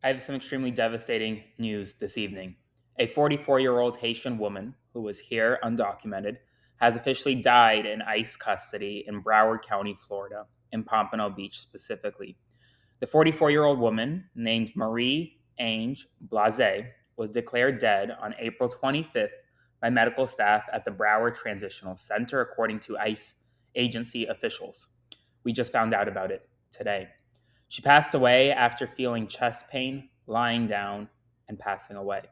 I have some extremely devastating news this evening. A 44-year-old Haitian woman who was here undocumented has officially died in ICE custody in Broward County, Florida, in Pompano Beach specifically. The 44-year-old woman, named Marie Ange Blase, was declared dead on April 25th by medical staff at the Broward Transitional Center, according to ICE agency officials. We just found out about it today. She passed away after feeling chest pain, lying down, and passing away.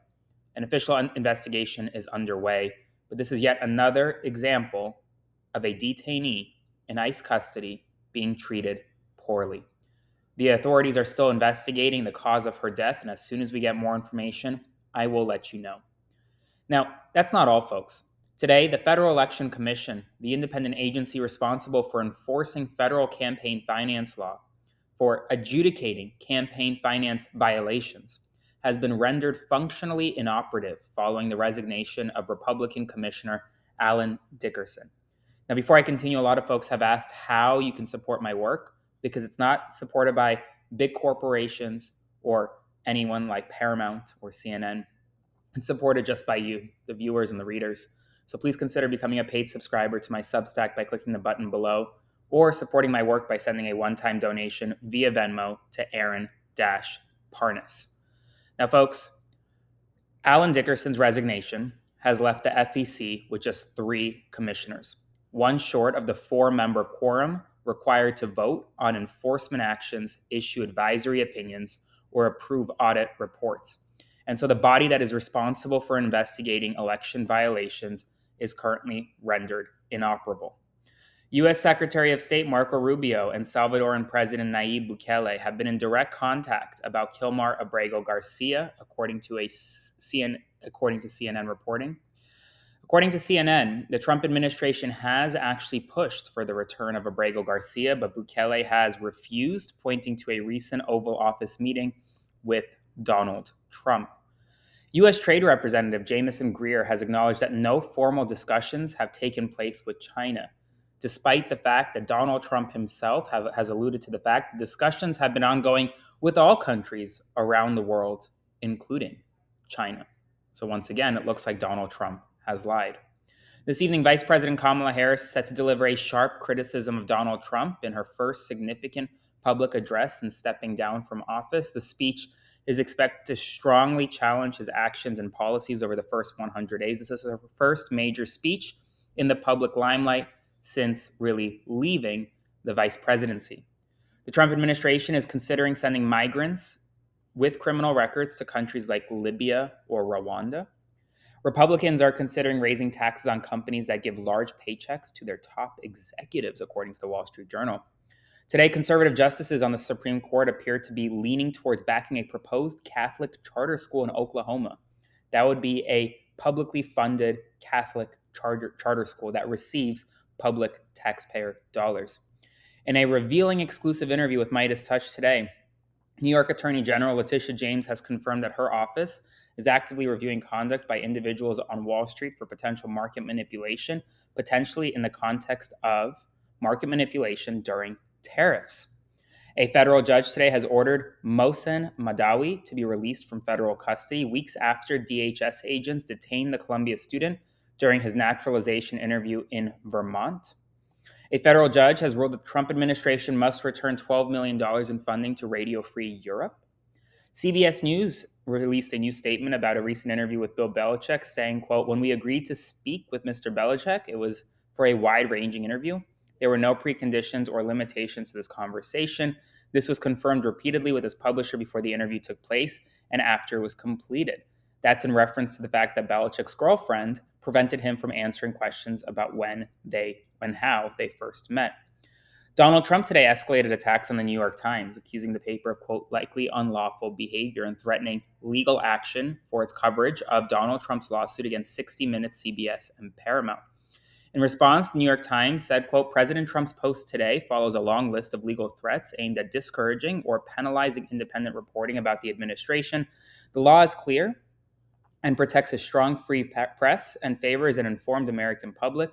An official investigation is underway, but this is yet another example of a detainee in ICE custody being treated poorly. The authorities are still investigating the cause of her death, and as soon as we get more information, I will let you know. Now, that's not all, folks. Today, the Federal Election Commission, the independent agency responsible for enforcing federal campaign finance law, for adjudicating campaign finance violations, has been rendered functionally inoperative following the resignation of Republican Commissioner Alan Dickerson. Now, before I continue, a lot of folks have asked how you can support my work because it's not supported by big corporations or anyone like Paramount or CNN. It's supported just by you, the viewers and the readers. So please consider becoming a paid subscriber to my Substack by clicking the button below or supporting my work by sending a one-time donation via Venmo to Aaron-Parnas. Now, folks, Alan Dickerson's resignation has left the FEC with just 3 commissioners, one short of the 4-member quorum required to vote on enforcement actions, issue advisory opinions, or approve audit reports. And so the body that is responsible for investigating election violations is currently rendered inoperable. U.S. Secretary of State Marco Rubio and Salvadoran President Nayib Bukele have been in direct contact about Kilmar Abrego Garcia, according to CNN reporting. According to CNN, the Trump administration has actually pushed for the return of Abrego Garcia, but Bukele has refused, pointing to a recent Oval Office meeting with Donald Trump. U.S. Trade Representative Jamieson Greer has acknowledged that no formal discussions have taken place with China, despite the fact that Donald Trump himself has alluded to the fact that discussions have been ongoing with all countries around the world, including China. So once again, it looks like Donald Trump has lied. This evening, Vice President Kamala Harris is set to deliver a sharp criticism of Donald Trump in her first significant public address since stepping down from office. The speech is expected to strongly challenge his actions and policies over the first 100 days. This is her first major speech in the public limelight since really leaving the vice presidency. The Trump administration is considering sending migrants with criminal records to countries like Libya or Rwanda. Republicans are considering raising taxes on companies that give large paychecks to their top executives, according to the Wall Street Journal. Today, conservative justices on the Supreme Court appear to be leaning towards backing a proposed Catholic charter school in Oklahoma. That would be a publicly funded Catholic charter school that receives public taxpayer dollars. In a revealing exclusive interview with Midas Touch today, New York Attorney General Letitia James has confirmed that her office is actively reviewing conduct by individuals on Wall Street for potential market manipulation, potentially in the context of market manipulation during tariffs. A federal judge today has ordered Mohsen Madawi to be released from federal custody weeks after DHS agents detained the Columbia student during his naturalization interview in Vermont. A federal judge has ruled that the Trump administration must return $12 million in funding to Radio Free Europe. CBS News released a new statement about a recent interview with Bill Belichick saying, quote, "When we agreed to speak with Mr. Belichick, it was for a wide-ranging interview. There were no preconditions or limitations to this conversation. This was confirmed repeatedly with his publisher before the interview took place and after it was completed." That's in reference to the fact that Belichick's girlfriend prevented him from answering questions about when how they first met. Donald Trump today escalated attacks on the New York Times, accusing the paper of, quote, "likely unlawful behavior" and threatening legal action for its coverage of Donald Trump's lawsuit against 60 Minutes, CBS, and Paramount. In response, the New York Times said, quote, "President Trump's post today follows a long list of legal threats aimed at discouraging or penalizing independent reporting about the administration. The law is clear and protects a strong free press and favors an informed American public.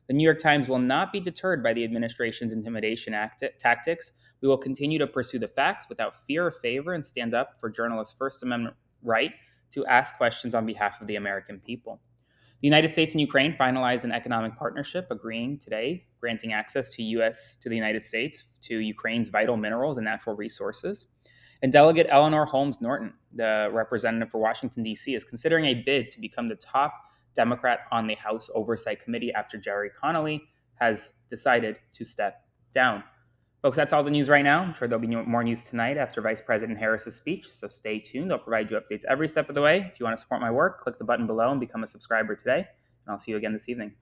The New York Times will not be deterred by the administration's intimidation tactics. We will continue to pursue the facts without fear or favor and stand up for journalists' First Amendment right to ask questions on behalf of the American people. The United States and Ukraine finalized an economic partnership agreeing today, granting access to the United States to Ukraine's vital minerals and natural resources. And Delegate Eleanor Holmes Norton, the representative for Washington, D.C., is considering a bid to become the top Democrat on the House Oversight Committee after Jerry Connolly has decided to step down. Folks, that's all the news right now. I'm sure there'll be more news tonight after Vice President Harris's speech, so stay tuned. I'll provide you updates every step of the way. If you want to support my work, click the button below and become a subscriber today, and I'll see you again this evening.